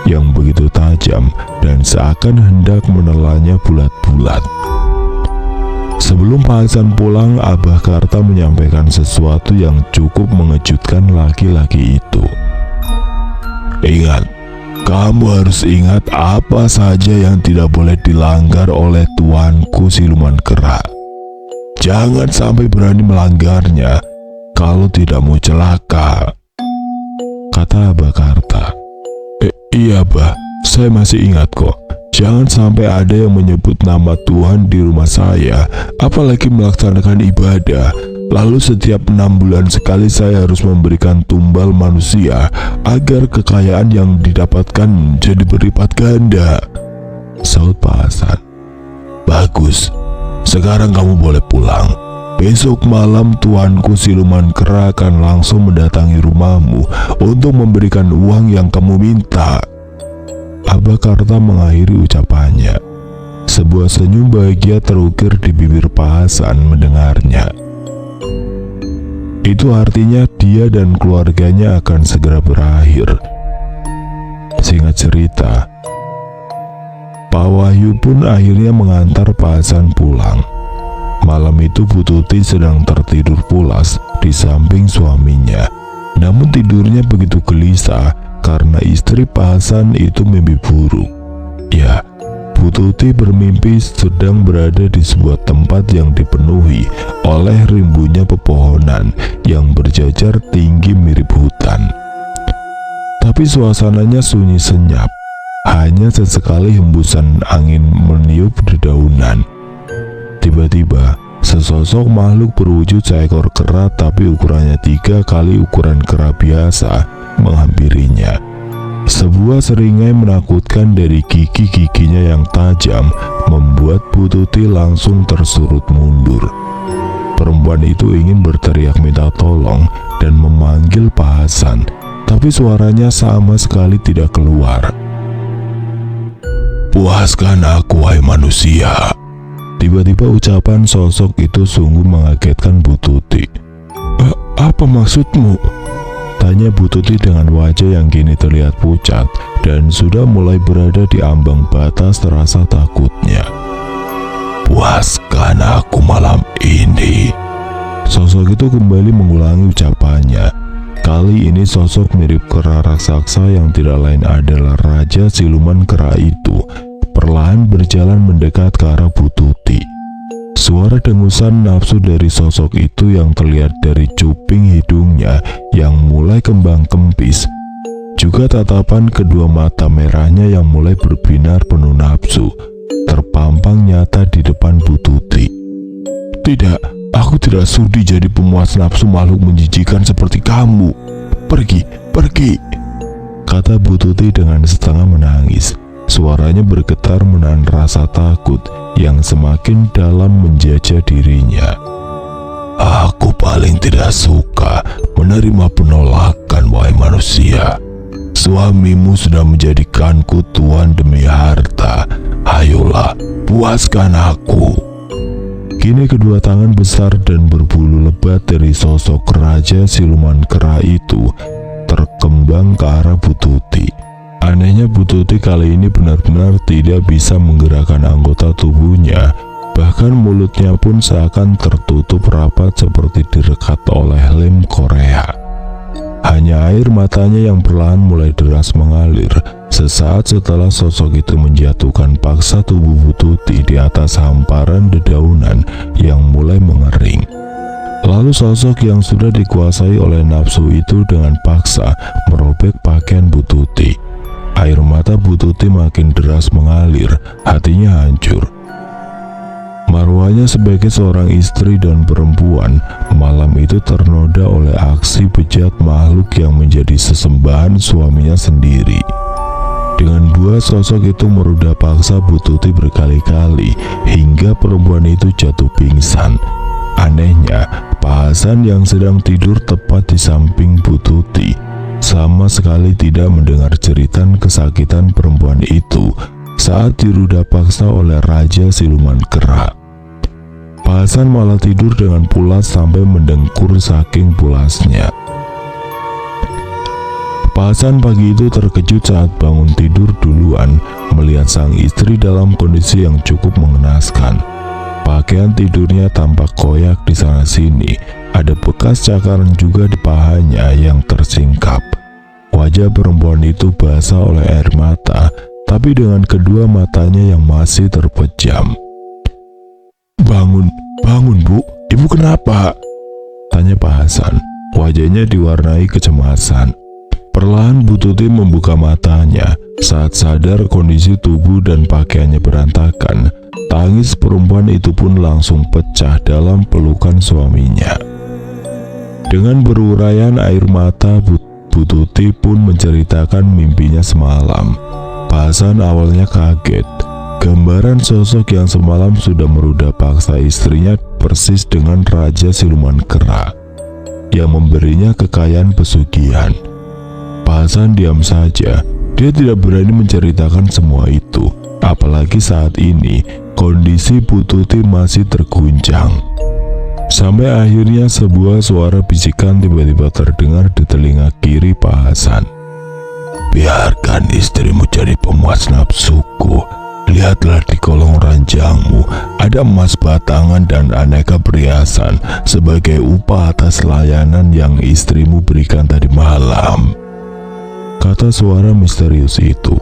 yang begitu tajam dan seakan hendak menelannya bulat-bulat. Sebelum Pak Hasan pulang, Abah Karta menyampaikan sesuatu yang cukup mengejutkan laki-laki itu. Ingat, kamu harus ingat apa saja yang tidak boleh dilanggar oleh tuanku Siluman Kera. Jangan sampai berani melanggarnya kalau tidak mau celaka, kata Abah Karta. Iya Bah, saya masih ingat kok. Jangan sampai ada yang menyebut nama Tuhan di rumah saya, apalagi melaksanakan ibadah. Lalu setiap 6 bulan sekali saya harus memberikan tumbal manusia agar kekayaan yang didapatkan jadi berlipat ganda, saut Pak Hasan. Bagus, sekarang kamu boleh pulang. Besok malam tuanku Siluman Kera akan langsung mendatangi rumahmu untuk memberikan uang yang kamu minta. Abah Karta mengakhiri ucapannya. Sebuah senyum bahagia terukir di bibir Pak Hasan mendengarnya. Itu artinya dia dan keluarganya akan segera berakhir. Singkat cerita, Pak Wahyu pun akhirnya mengantar Pak Hasan pulang. Malam itu Bu Tuti sedang tertidur pulas di samping suaminya. Namun tidurnya begitu gelisah karena istri Pak Hasan itu mimpi buruk. Ya, Bu Tuti bermimpi sedang berada di sebuah tempat yang dipenuhi oleh rimbunya pepohonan yang berjajar tinggi mirip hutan. Tapi suasananya sunyi senyap. Hanya sesekali hembusan angin meniup dedaunan. Tiba-tiba, sesosok makhluk berwujud seekor kera tapi ukurannya 3 kali ukuran kera biasa menghampirinya. Sebuah seringai menakutkan dari gigi-giginya yang tajam membuat Bu Tuti langsung tersurut mundur. Perempuan itu ingin berteriak minta tolong dan memanggil Pak Hasan, tapi suaranya sama sekali tidak keluar. Puaskan aku, wahai manusia. Tiba-tiba ucapan sosok itu sungguh mengagetkan Bu Tuti. Apa maksudmu? Tanya Bu Tuti dengan wajah yang kini terlihat pucat dan sudah mulai berada di ambang batas rasa takutnya. Puaskan aku malam ini. Sosok itu kembali mengulangi ucapannya. Kali ini sosok mirip kera raksasa yang tidak lain adalah Raja Siluman Kera itu perlahan berjalan mendekat ke arah Bu Tuti. Suara dengusan nafsu dari sosok itu yang terlihat dari cuping hidungnya yang mulai kembang kempis. Juga tatapan kedua mata merahnya yang mulai berbinar penuh nafsu terpampang nyata di depan Bu Tuti. Tidak, aku tidak sudi jadi pemuas nafsu makhluk menjijikan seperti kamu. Pergi, pergi, kata Bu Tuti dengan setengah menangis. Suaranya bergetar menahan rasa takut yang semakin dalam menjajah dirinya. Aku paling tidak suka menerima penolakan, wahai manusia. Suamimu sudah menjadikanku tuan demi harta. Ayolah, puaskan aku. Kini kedua tangan besar dan berbulu lebat dari sosok Raja Siluman Kera itu terkembang ke arah Bu Tuti. Anehnya Bu Tuti kali ini benar-benar tidak bisa menggerakkan anggota tubuhnya. Bahkan mulutnya pun seakan tertutup rapat seperti direkat oleh lem Korea. Hanya air matanya yang perlahan mulai deras mengalir sesaat setelah sosok itu menjatuhkan paksa tubuh Bu Tuti di atas hamparan dedaunan yang mulai mengering. Lalu sosok yang sudah dikuasai oleh nafsu itu dengan paksa merobek pakaian Bu Tuti. Air mata Bu Tuti makin deras mengalir, hatinya hancur. Marwahnya sebagai seorang istri dan perempuan malam itu ternoda oleh aksi bejat makhluk yang menjadi sesembahan suaminya sendiri. Dengan dua sosok itu merudah paksa Bu Tuti berkali-kali hingga perempuan itu jatuh pingsan. Anehnya, Pak Hasan yang sedang tidur tepat di samping Bu Tuti sama sekali tidak mendengar jeritan kesakitan perempuan itu saat dirudah paksa oleh Raja Siluman Kera. Pak Hasan malah tidur dengan pulas sampai mendengkur saking pulasnya. Pak Hasan pagi itu terkejut saat bangun tidur duluan melihat sang istri dalam kondisi yang cukup mengenaskan. Pakaian tidurnya tampak koyak di sana-sini, ada bekas cakaran juga di pahanya yang tersingkap. Wajah perempuan itu basah oleh air mata, tapi dengan kedua matanya yang masih terpejam. Bangun Bu, Ibu kenapa? Tanya Pak Hasan. Wajahnya diwarnai kecemasan. Perlahan Bu Tuti membuka matanya. Saat sadar kondisi tubuh dan pakaiannya berantakan, tangis perempuan itu pun langsung pecah dalam pelukan suaminya. Dengan beruraian air mata, Bu Tuti pun menceritakan mimpinya semalam. Pak Hasan awalnya kaget. Gambaran sosok yang semalam sudah merudah paksa istrinya persis dengan Raja Siluman Kera yang memberinya kekayaan pesugihan. Pak Hasan diam saja. Dia tidak berani menceritakan semua itu, apalagi saat ini kondisi Bu Tuti masih terguncang. Sampai akhirnya sebuah suara bisikan tiba-tiba terdengar di telinga kiri Pak Hasan. Biarkan istrimu jadi pemuas nafsuku. Lihatlah di kolong ranjangmu, ada emas batangan dan aneka perhiasan sebagai upah atas layanan yang istrimu berikan tadi malam, kata suara misterius itu.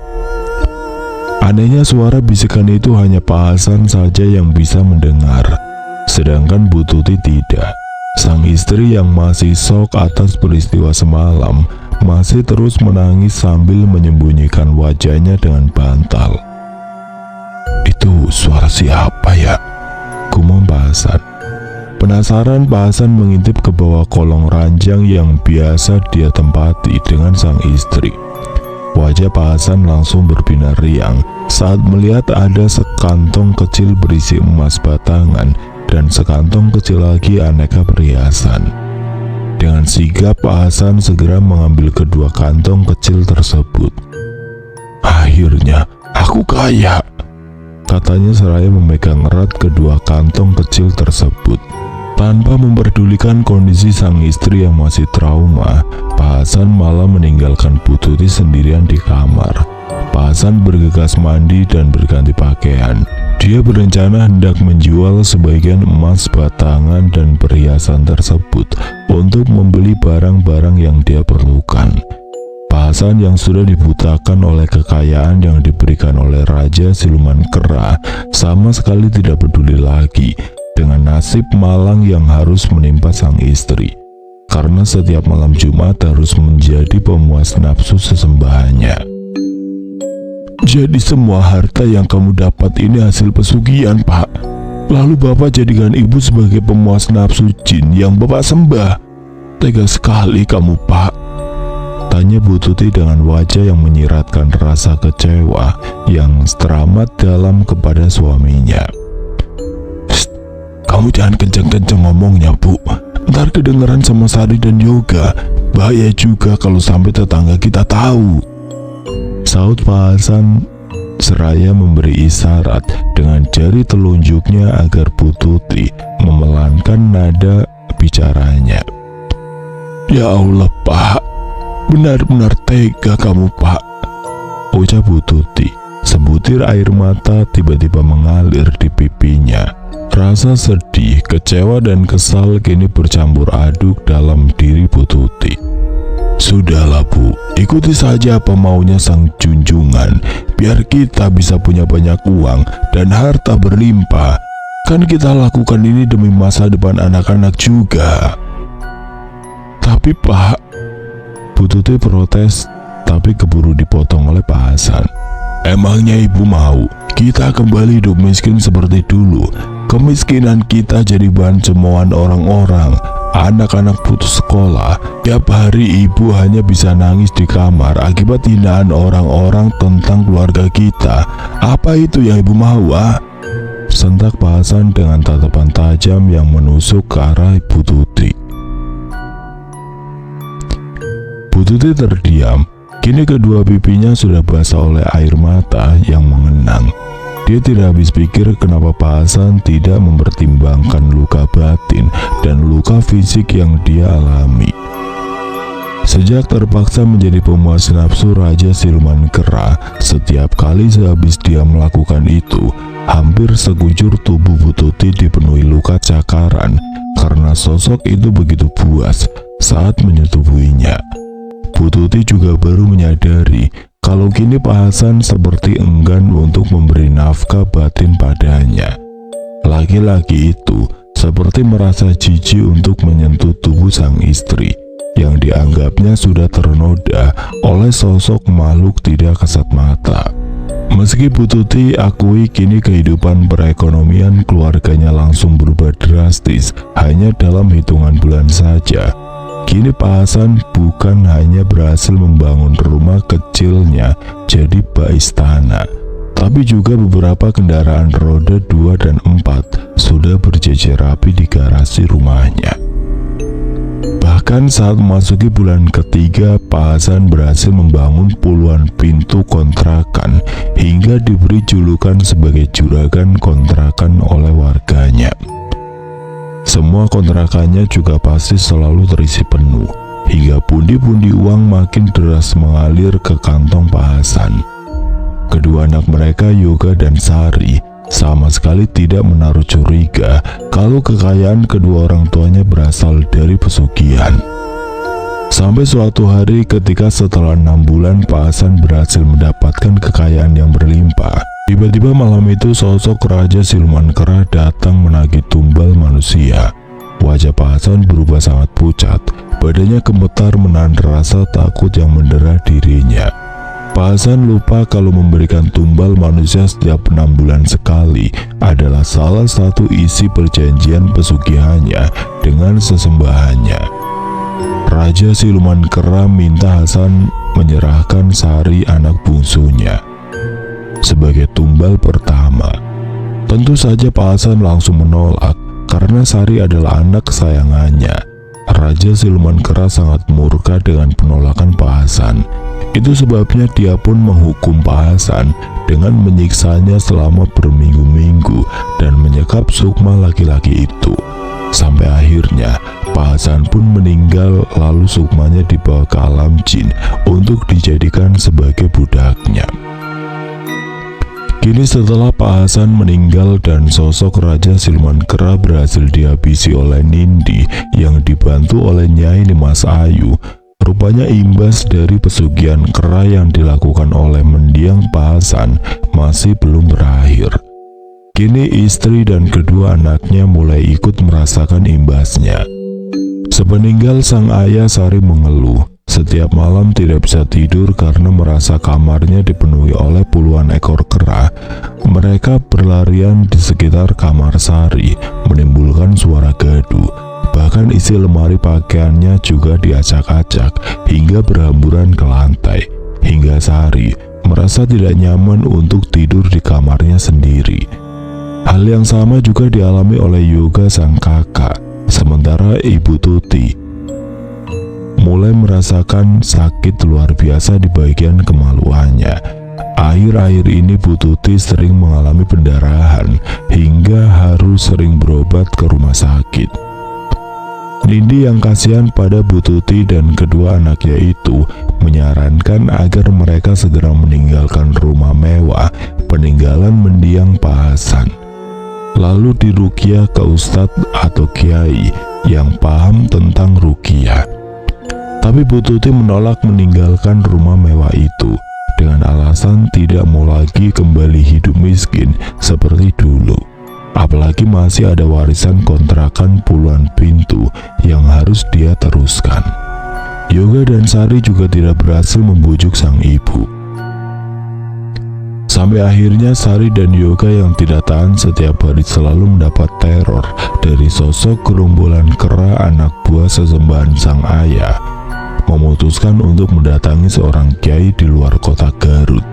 Anehnya suara bisikan itu hanya Pak Hasan saja yang bisa mendengar, sedangkan Bu Tuti tidak. Sang istri yang masih shock atas peristiwa semalam masih terus menangis sambil menyembunyikan wajahnya dengan bantal. Itu suara siapa ya? Gumam Pak Hasan. Penasaran, Pak Hasan mengintip ke bawah kolong ranjang yang biasa dia tempati dengan sang istri. Wajah Pak Hasan langsung berbinar riang saat melihat ada sekantong kecil berisi emas batangan dan sekantong kecil lagi aneka perhiasan. Dengan sigap Pak Hasan segera mengambil kedua kantong kecil tersebut. Akhirnya aku kaya, katanya seraya memegang erat kedua kantong kecil tersebut. Tanpa memperdulikan kondisi sang istri yang masih trauma, Pak Hasan malah meninggalkan Bu Tuti sendirian di kamar. Pak Hasan bergegas mandi dan berganti pakaian. Dia berencana hendak menjual sebagian emas batangan dan perhiasan tersebut untuk membeli barang-barang yang dia perlukan. Pak Hasan yang sudah dibutakan oleh kekayaan yang diberikan oleh Raja Siluman Kera sama sekali tidak peduli lagi dengan nasib malang yang harus menimpa sang istri, karena setiap malam Jumat harus menjadi pemuas nafsu sesembahannya. Jadi semua harta yang kamu dapat ini hasil pesugihan, Pak. Lalu Bapak jadikan Ibu sebagai pemuas nafsu jin yang Bapak sembah. Tega sekali kamu, Pak, tanya Bu Tuti dengan wajah yang menyiratkan rasa kecewa yang teramat dalam kepada suaminya. Kamu jangan kenceng-kenceng ngomongnya, Bu. Ntar kedengeran sama Sari dan Yoga. Bahaya juga kalau sampai tetangga kita tahu, saut Pak Hasan seraya memberi isyarat dengan jari telunjuknya agar Bu Tuti memelankan nada bicaranya. Ya Allah, Pak, benar-benar tega kamu, Pak, ucap Bu Tuti. Sebutir air mata tiba-tiba mengalir di pipinya. Rasa sedih, kecewa, dan kesal kini bercampur aduk dalam diri Bu Tuti. Sudahlah, Bu, ikuti saja apa maunya sang junjungan, biar kita bisa punya banyak uang dan harta berlimpah. Kan kita lakukan ini demi masa depan anak-anak juga. Tapi Pak, Bu Tuti protes, tapi keburu dipotong oleh Pak Hasan. Emangnya Ibu mau kita kembali hidup miskin seperti dulu? Kemiskinan kita jadi bahan cemoohan orang-orang. Anak-anak putus sekolah. Tiap hari ibu hanya bisa nangis di kamar akibat hinaan orang-orang tentang keluarga kita. Apa itu yang ibu mau, ah? Sentak Pak Hasan dengan tatapan tajam yang menusuk ke arah Ibu Tuti. Bu Tuti terdiam. Kini kedua pipinya sudah basah oleh air mata yang mengenang. Dia tidak habis pikir kenapa Pak Hasan tidak mempertimbangkan luka batin dan luka fisik yang dia alami. Sejak terpaksa menjadi pemuas nafsu Raja Siluman Kera, setiap kali sehabis dia melakukan itu, hampir sekujur tubuh Bu Tuti dipenuhi luka cakaran karena sosok itu begitu puas saat menyetubuhinya. Bu Tuti juga baru menyadari kalau kini Pak Hasan seperti enggan untuk memberi nafkah batin padanya. Laki-laki itu seperti merasa jijik untuk menyentuh tubuh sang istri yang dianggapnya sudah ternoda oleh sosok makhluk tidak kasat mata. Meski Bu Tuti akui kini kehidupan perekonomian keluarganya langsung berubah drastis hanya dalam hitungan bulan saja, kini Pak Hasan bukan hanya berhasil membangun rumah kecilnya jadi bak istana, tapi juga beberapa kendaraan roda 2 dan 4 sudah berjejer rapi di garasi rumahnya. Bahkan saat memasuki bulan ketiga, Pak Hasan berhasil membangun puluhan pintu kontrakan hingga diberi julukan sebagai juragan kontrakan oleh warganya. Semua kontrakannya juga pasti selalu terisi penuh, hingga pundi-pundi uang makin deras mengalir ke kantong Pak Hasan. Kedua anak mereka, Yoga dan Sari, sama sekali tidak menaruh curiga kalau kekayaan kedua orang tuanya berasal dari pesugihan. Sampai suatu hari ketika setelah 6 bulan Pak Hasan berhasil mendapatkan kekayaan yang berlimpah, tiba-tiba malam itu sosok Raja Siluman Kera datang menagih tumbal manusia. Wajah Pak Hasan berubah sangat pucat, badannya gemetar menahan rasa takut yang mendera dirinya. Pak Hasan lupa kalau memberikan tumbal manusia setiap 6 bulan sekali adalah salah satu isi perjanjian pesugihannya dengan sesembahannya. Raja Siluman Kera minta Hasan menyerahkan Sari anak bungsunya sebagai tumbal pertama. Tentu saja Pak Hasan langsung menolak karena Sari adalah anak kesayangannya. Raja Siluman Kera sangat murka dengan penolakan Pak Hasan. Itu sebabnya dia pun menghukum Pak Hasan dengan menyiksanya selama berminggu-minggu dan menyekap sukma laki-laki itu. Sampai akhirnya Pak Hasan pun meninggal, lalu sukmanya dibawa ke alam jin untuk dijadikan sebagai budaknya. Kini setelah Pak Hasan meninggal dan sosok Raja Siluman Kera berhasil dihabisi oleh Nindi yang dibantu oleh Nyai Nimas Ayu, rupanya imbas dari pesugihan kera yang dilakukan oleh mendiang Pak Hasan masih belum berakhir. Kini istri dan kedua anaknya mulai ikut merasakan imbasnya. Sepeninggal sang ayah, Sari mengeluh. Setiap malam tidak bisa tidur karena merasa kamarnya dipenuhi oleh puluhan ekor kera. Mereka berlarian di sekitar kamar Sari, menimbulkan suara gaduh. Bahkan isi lemari pakaiannya juga diacak-acak hingga berhamburan ke lantai. Hingga Sari merasa tidak nyaman untuk tidur di kamarnya sendiri. Hal yang sama juga dialami oleh Yoga sang kakak. Sementara Ibu Tuti mulai merasakan sakit luar biasa di bagian kemaluannya. Akhir-akhir ini Bu Tuti sering mengalami pendarahan hingga harus sering berobat ke rumah sakit. Nindi yang kasihan pada Bu Tuti dan kedua anaknya itu menyarankan agar mereka segera meninggalkan rumah mewah peninggalan mendiang Pak Hasan, lalu diruqyah ke ustadz atau kiai yang paham tentang ruqyah. Tapi Bu Tuti menolak meninggalkan rumah mewah itu dengan alasan tidak mau lagi kembali hidup miskin seperti dulu. Apalagi masih ada warisan kontrakan puluhan pintu yang harus dia teruskan. Yoga dan Sari juga tidak berhasil membujuk sang ibu. Sampai akhirnya Sari dan Yoga yang tidak tahan setiap hari selalu mendapat teror dari sosok gerombolan kera anak buah sesembahan sang ayah, memutuskan untuk mendatangi seorang kiai di luar kota Garut,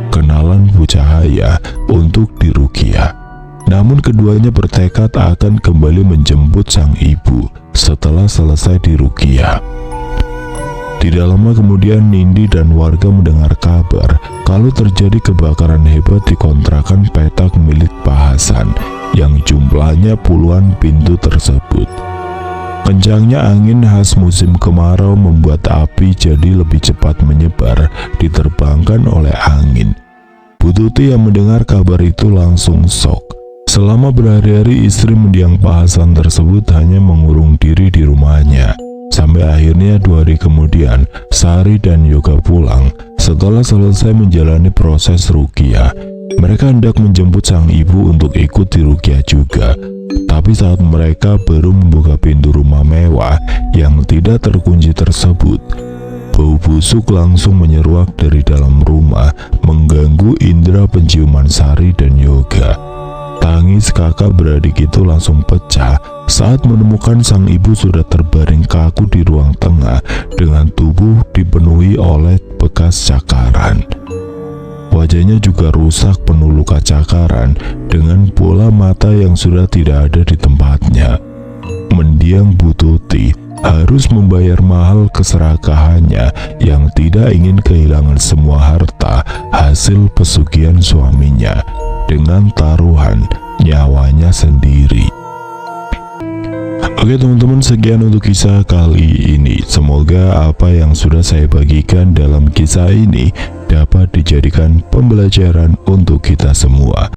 kenalan Bu Cahaya, untuk diruqyah. Namun keduanya bertekad akan kembali menjemput sang ibu setelah selesai diruqyah. Tidak lama kemudian Nindi dan warga mendengar kabar kalau terjadi kebakaran hebat di kontrakan petak milik Pak Hasan yang jumlahnya puluhan pintu tersebut. Kencangnya angin khas musim kemarau membuat api jadi lebih cepat menyebar, diterbangkan oleh angin. Bu Tuti yang mendengar kabar itu langsung shock. Selama berhari-hari istri mendiang Pak Hasan tersebut hanya mengurung diri di rumahnya. Sampai akhirnya 2 hari kemudian, Sari dan Yoga pulang setelah selesai menjalani proses ruqyah. Mereka hendak menjemput sang ibu untuk ikut diruqyah juga. Tapi saat mereka baru membuka pintu rumah mewah yang tidak terkunci tersebut, bau busuk langsung menyeruak dari dalam rumah, mengganggu indera penciuman Sari dan Yoga. Tangis kakak beradik itu langsung pecah saat menemukan sang ibu sudah terbaring kaku di ruang tengah dengan tubuh dipenuhi oleh bekas cakaran. Wajahnya juga rusak penuh luka cakaran dengan bola mata yang sudah tidak ada di tempatnya. Mendiang Bu Tuti harus membayar mahal keserakahannya yang tidak ingin kehilangan semua harta hasil pesugihan suaminya dengan taruhan nyawanya sendiri. Oke teman-teman, sekian untuk kisah kali ini. Semoga apa yang sudah saya bagikan dalam kisah ini dapat dijadikan pembelajaran untuk kita semua.